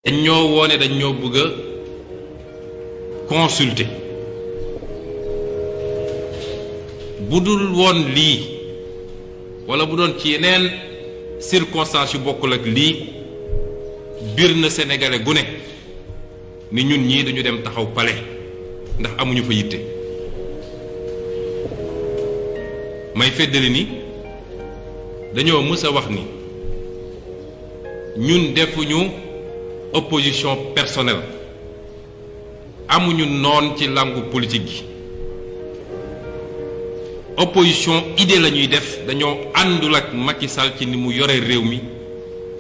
dañ ñoo woone dañ ñoo bëgg a consulter bu dul woon lii wala bu doon ci yeneen circonstances yu bokkul ak lii biir na sénégalais gu ne ni ñun ñii dañu dem taxaw palais ndax amuñu fa yitte may feddali ni dañoo mës a wax ni ñun defuñu opposition personnelle amuñu noon ci langue politique gi opposition idée la ñuy def dañoo àndul ak Macky Sall ci ni mu yore réew mi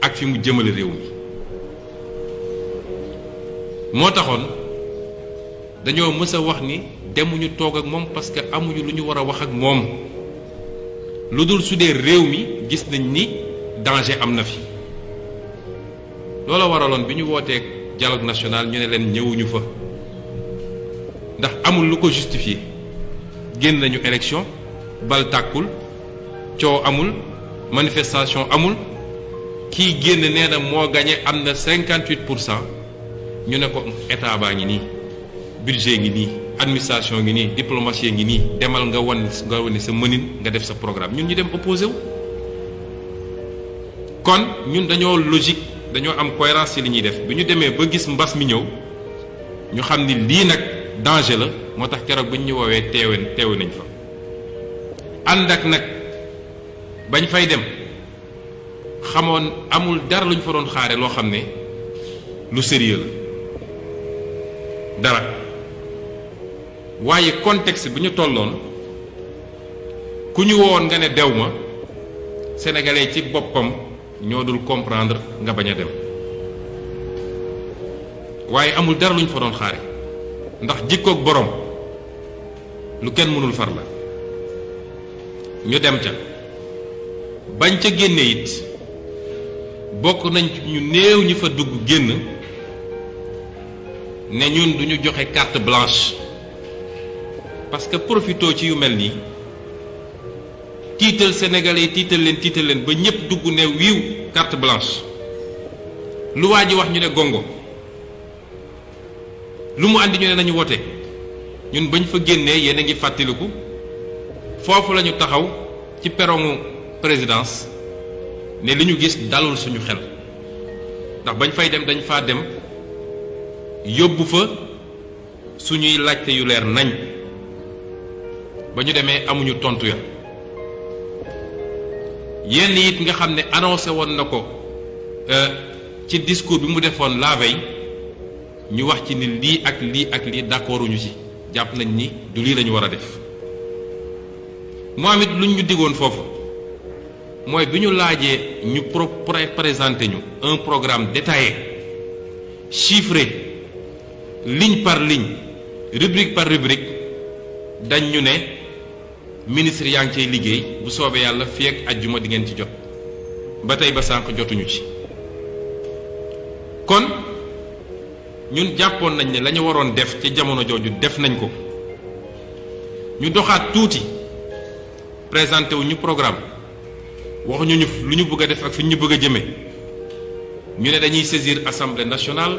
ak fi mu jëmale réew mi moo taxoon dañoo mës a wax ni demuñu toog ak moom parce que amuñu lu ñu war a wax ak moom lu dul su dee réew mi gis nañ ni danger am na fi loola waraloon bi ñu wootee dialogue national ñu ne leen ñëwuñu fa ndax amul lu ko justifier génn nañu élection bal tàkkul coow amul manifestation amul kii génn nee na moo gagné am na 58% ñu ne ko état baa ngi nii budget ngi nii administration ngi nii diplomatie ngi nii demal nga wane sa mënin nga def sa programme ñun ñu dem opposé wu kon ñun dañoo logique dañoo am cohérence ci li ñuy def bi ñu demee ba gis mbas mi ñëw ñu xam ni lii nag danger la moo tax keroog ba ñu woowee teewe nañ fa ànd ak nag bañ fay dem xamoon amul dara lu ñu fa doon xaare loo xam ne lu sérieux la dara waaye contexte bi ñu tolloon ku ñu woon nga ne dew ma sénégalais ci boppam ñoo dul comprendre nga bañ a dem waaye amul dara lu ñu fa doon xaare ndax jikkoog borom lu kenn mënul far la ñu dem ca bañ ca génne it bokk nañ ñu néew ñi fa dugg génn ne ñun duñu joxe carte blanche parce que profito ci yu mel nii tiital sénégalais yi tiital leen ba ñëpp dugg ne wiiw carte blanche lu waa ji wax ñu ne gongo lu mu andi ñu ne nañu wote ñun bañ fa génnee yéen a ngi fàttaliku foofu la ñu taxaw ci perrongu présidence ne li ñu gis dalul suñu xel ndax bañ fay dem dañ faa dem yóbbu fa suñuy laajte yu leer nañ ba ñu demee amuñu tontu ya yenn it nga xam ne annoncé woon na ko ci discours bi mu defoon la veille ñu wax ci ni lii ak lii d'accorduñu ci jàpp nañ ni du lii la ñu war a def moo am it luñ ñu diggoon foofu mooy bi ñu laajee ñu présenté ñu un programme détaillé chiffré ligne par ligne rubrique par rubrique dañ ñu ne ministre yaa ngi cay liggéey bu soobee yàlla fii ak ajjuma di ngeen ci jot ba tey ba sànq jotuñu ci kon ñun jàppoon nañ ne la ñu waroon def ci jamono jooju def nañ ko ñu doxaat tuuti présenté wu ñu programme waxuñu ñu lu ñu bëgg a def ak fi ñu bëgg a jëme ñu ne dañuy saisir assemblée nationale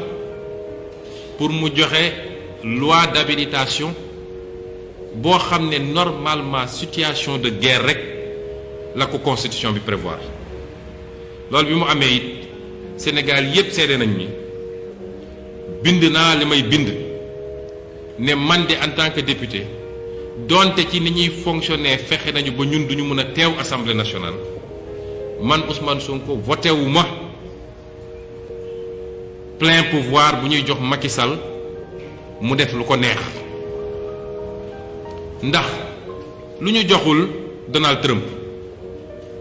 pour mu joxe loi d'habilitation boo xam ne normalement situation de guerre rek la ko constitution bi prévoir loolu bi mu amee it Sénégal yépp seede nañ ni bind naa li may bind ne man de en tant que député donte ci ni ñuy fonctionner fexe nañu ba ñun duñu mën a teew assemblée nationale man Ousmane Sonko voté wu ma plein pouvoir bu ñuy jox Macky Sall mu def lu ko neex ndax lu ñu joxul Donald Trump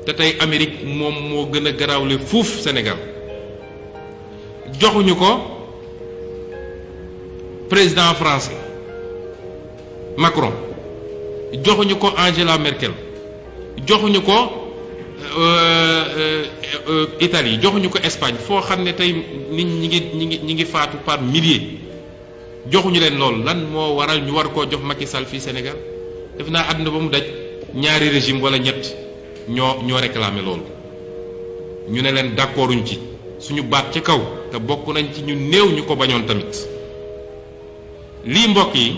te tey Amérique moom moo gën a garaawle fuuf Sénégal joxuñu ko président français Macron joxuñu ko Angela Merkel joxuñu ko Italie joxuñu ko Espagne foo xam ne tey nit ñi ngi faatu par milliers joxuñu leen loolu lan moo waral ñu war koo jox Macky Sall fii Sénégal def naa àdduna ba mu daj ñaari régime wala ñett ñoo réclamé loolu ñu ne leen d'accorduñ ci suñu baat ca kaw te bokk nañ ci ñu néew ñu ko bañoon tamit lii mbokk yi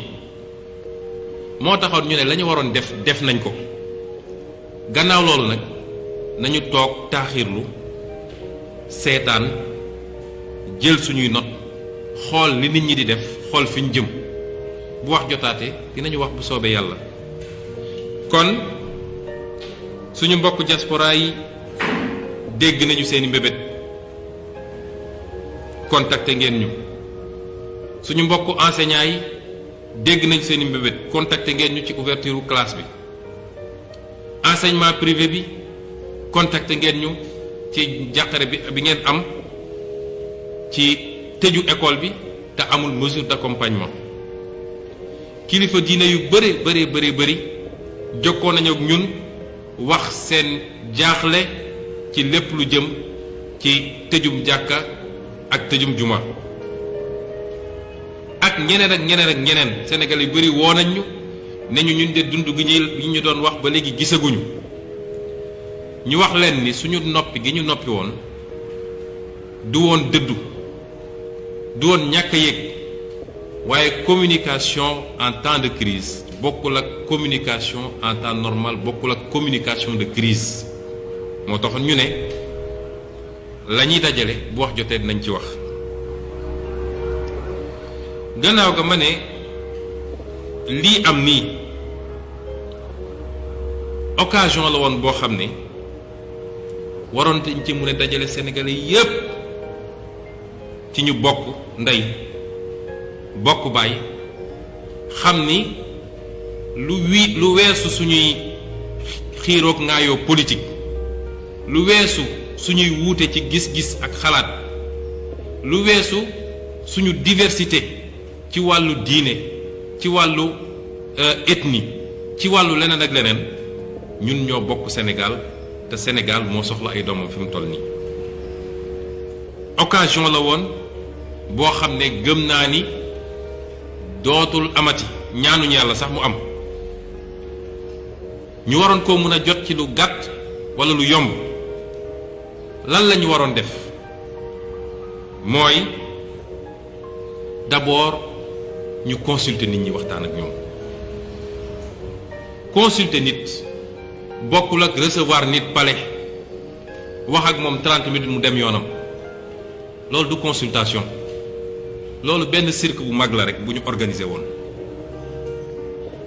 moo taxoon ñu ne la ñu waroon def nañ ko gannaaw loolu nag nañu toog taaxirlu seetaan jël suñuy not xool li nit ñi di def xool fi ñu jëm bu wax jotaate dinañu wax bu soobee yàlla kon suñu mbokk diaspora yi dégg nañu seeni mbébét contacté ngeen ñu suñu mbokk enseignants yi dégg nañu seeni mbébét contacté ngeen ñu ci ouverture classe bi enseignement privé bi contacté ngeen ñu ci jàqare bi ngeen am ci tëju école bi te amul mesure d'accompagnement kilifa diine yu bëri jokkoo nañu ak ñun wax seen jaaxle ci lépp lu jëm ci tëjum jàkka ak tëjum juma ak ñeneen Sénégal yu bëri woo nañ ñu ne ñun de dund gi ñu doon wax ba léegi gisaguñu ñu wax leen ni suñu noppi gi ñu noppi woon du woon dëddu du woon ñàkk a yëg waaye communication en temps de crise bokkul ak communication en temps normal bokkul ak communication de crise moo taxoon ñu ne la ñuy dajale bu wax jotee dinañ ci wax gannaaw ga ma ne lii am nii occasion la woon boo xam ne waroon nañ ci mun a dajale Sénégalais yépp ci ñu bokk ndey bokk baay xam ni lu weesu suñuy xiiroog ngaayoo politique lu weesu suñuy wuute ci gis-gis ak xalaat lu weesu suñu diversité ci wàllu diine ci wàllu ethnie ci wàllu leneen ak leneen ñun ñoo bokk Sénégal te Sénégal moo soxla ay doomam fi mu toll nii occasion la woon boo xam ne gëm naa ni dootul amati ñaanuñu yàlla sax mu am ñu waroon koo mën a jot ci lu gàtt walla lu yomb lan la ñu waroon def mooy d'abord ñu consulter nit ñi waxtaan ak ñoom consulter nit bokkul ak recevoir nit palais wax ak moom 30 minutes mu dem yoonam loolu du consultation loolu benn cirque bu mag la rek bu ñu organisé woon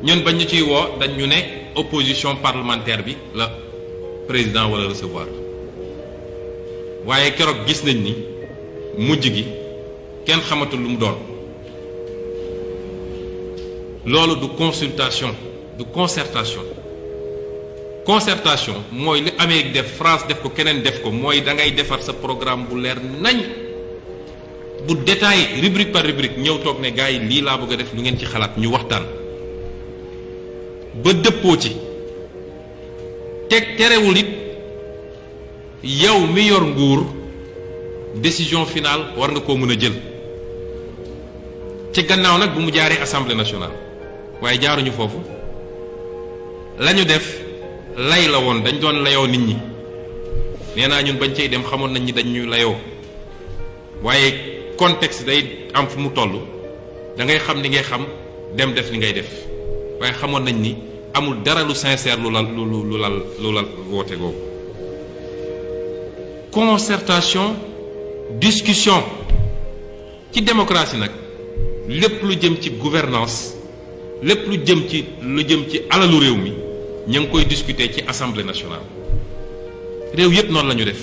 ñun bañ ñu ciy woo dañ ñu ne opposition parlementaire bi la président wala recevoir waaye keroog gis nañ ni mujj gi kenn xamatul lu mu doon loolu du consultation du concertation concertation mooy li Amérique def France def ko keneen def ko mooy da ngay defar sa programme bu leer nañ bu détaillé rubrique par rubrique ñëw toog ne gars yi lii laa bëgg a def lu ngeen ci xalaat ñu waxtaan ba dëppoo ci teg terewul it yow mi yor nguur décision finale war nga koo mën a jël ci gannaaw nag bu mu jaaree assemblée nationale waaye jaaruñu foofu la ñu def lay la woon dañ doon layoo nit ñi nee naa ñun bañ cay dem xamoon nañ ni dañ ñu layoo waaye contexte day am fu mu toll da ngay xam li ngay xam dem def li ngay def waaye xamoon nañ ni amul dara lu sincère lu lal woote googu concertation discussion ci démocratie nag lépp lu jëm ci gouvernance lépp lu jëm ci alalu réew mi ñu ngi koy discuter ci assemblée nationale réew yépp noonu la ñu def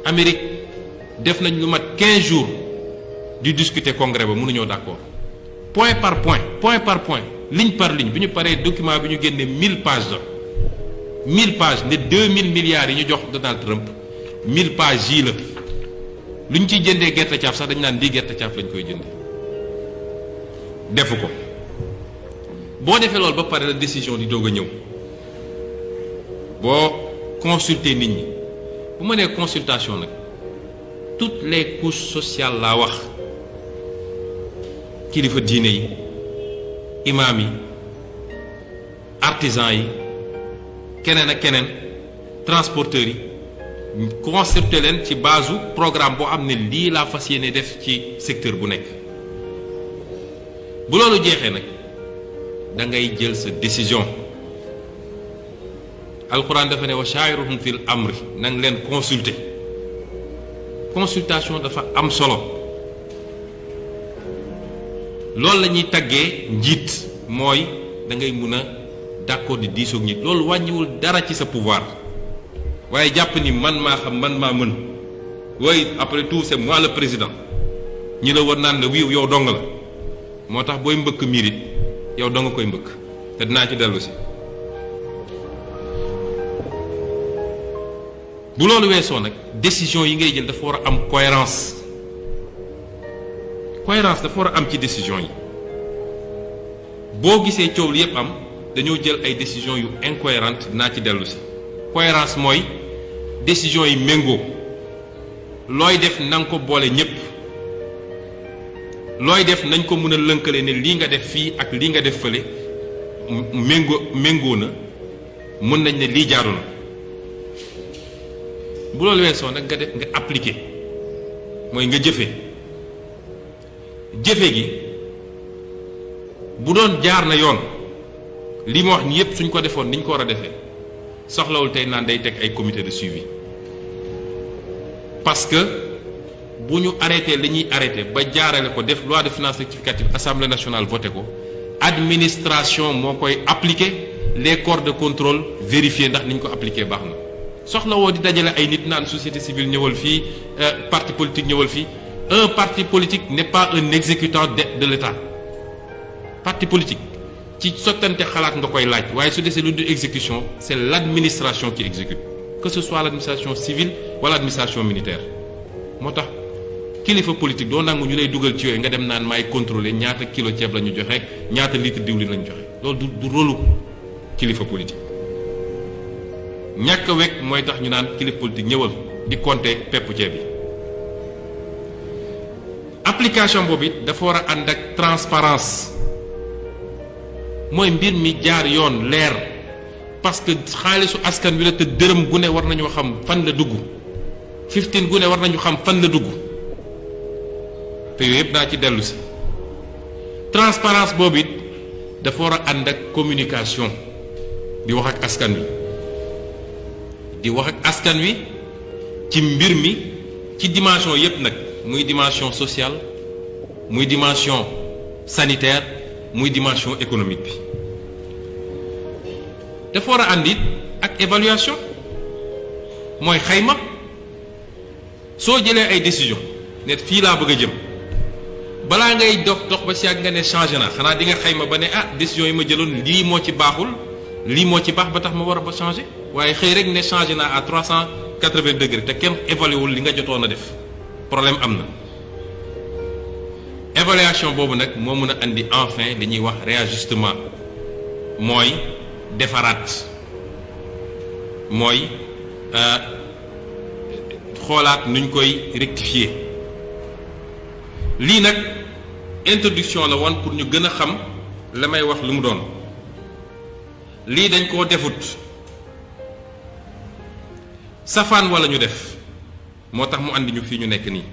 Amérique def nañ lu mat 15 jours di discuter congrès ba mënuñoo d'accord point par point ligne par ligne bi ñu paree document bi ñu génnee 1000 pages la 1000 pages ne 2000 milliards yi ñu jox Donald Trump 1000 pages yii la lu ñu ciy jëndee gerte caaf sax dañu naan lii gerte caaf lañ koy jëndee defu ko boo defee loolu ba pare la décision di doog a ñëw boo consulter nit ñi bu ma nee consultation nag toutes les couches sociales laa wax kilifa diine yi imaam yi artisan yi keneen ak keneen transporteurs yi concerté leen ci base programme boo xam ne lii laa fas yéene def ci secteur bu nekk. bu loolu jeexee nag da ngay jël sa décision. alxuraan dafa ne wa shaawiruhum fil amri nang leen consulter. consultation dafa am solo. loolu la ñuy taggee njiit mooy da ngay mun a d'accord di diisoog nit loolu wàññiwul dara ci sa pouvoir waaye jàpp ni man maa xam man maa mën waaye après tout c'est moi le président ñi la war naan la wiiw yow dong la moo tax booy mbëkk miir it yow dong koy mbëkk te dinaa ci dellu si. bu loolu weesoo nag décision yi ngay jël dafa war a am cohérence dafa war a am ci décision yi boo gisee coow li yépp am dañoo jël ay décisions yu incohérentes dinaa ci dellu si. cohérence mooy décision yi méngoo looy def na nga ko boole ñépp looy def nañ ko mën a lënkale ne lii nga def fii ak lii nga def fële méngoo na mën nañ ne lii jaaru na bu loolu weesoo nag nga def nga appliquer mooy nga jëfe gi bu doon jaar na yoon li ma wax ni yépp suñ ko defoon niñ ko war a defee soxlawul tey naan day teg ay comité de suivi parce que bu ñu arrêté li ñuy arrêté ba jaarale ko def loi de finances rectificative assemblée nationale voté ko administration moo koy appliquer les corps de contrôle vérifier ndax ni ñu ko appliqué baax na soxlawoo di dajale ay nit naan société civile ñëwal fii parti politique ñëwal fii un parti politique n'est pas un exécutant de l'État parti politique ci sottante xalaat nga koy laaj waaye su desee lu du exécution c'est l'administration qui exécute que ce soit l'administration civile wala l'administration militaire moo tax kilifa politique doo nangu ñu lay dugal ci yooyu nga dem naan maay contrôler ñaata kilo ceeb la ñu joxe ñaata litre diwlin la ñu joxe loolu du rôlu kilifa politique ñàkk a wekk mooy tax ñu naan kilifa politique ñëwal di compter peppu ceeb yi application boobu it dafa war a ànd ak transparence mooy mbir mi jaar yoon leer parce que xaalisu askan wi la te dërëm gu ne war nañoo xam fan la dugg 15 gu ne war nañu xam fan la dugg te yooyu yëpp daa ci dellu si transparence boobu it dafa war a ànd ak communication di wax ak askan wi ci mbir mi ci dimension yëpp nag muy dimension sociale muy dimension sanitaire muy dimension économique bi dafa war a ànd it ak évaluation mooy xayma soo jëlee ay décision ne fii laa bëgg a jëm balaa ngay dox ba si yàgg nga ne changé na xanaa di nga xayma ba ne décision yi ma jëloon lii moo ci baaxul lii moo ci baax ba tax ma war a ba changé waaye xëy rek ne changé na à 380 degrés te kenn évalué wul li nga jotoon a def problème am na évaluation boobu nag moo mën a andi enfin li ñuy wax réajustement mooy defaraat mooy xoolaat nuñ koy rectifier lii nag introduction la woon pour ñu gën a xam la may wax lu mu doon lii dañ koo defut safaan wala ñu def moo tax mu andi ñu fii ñu nekk nii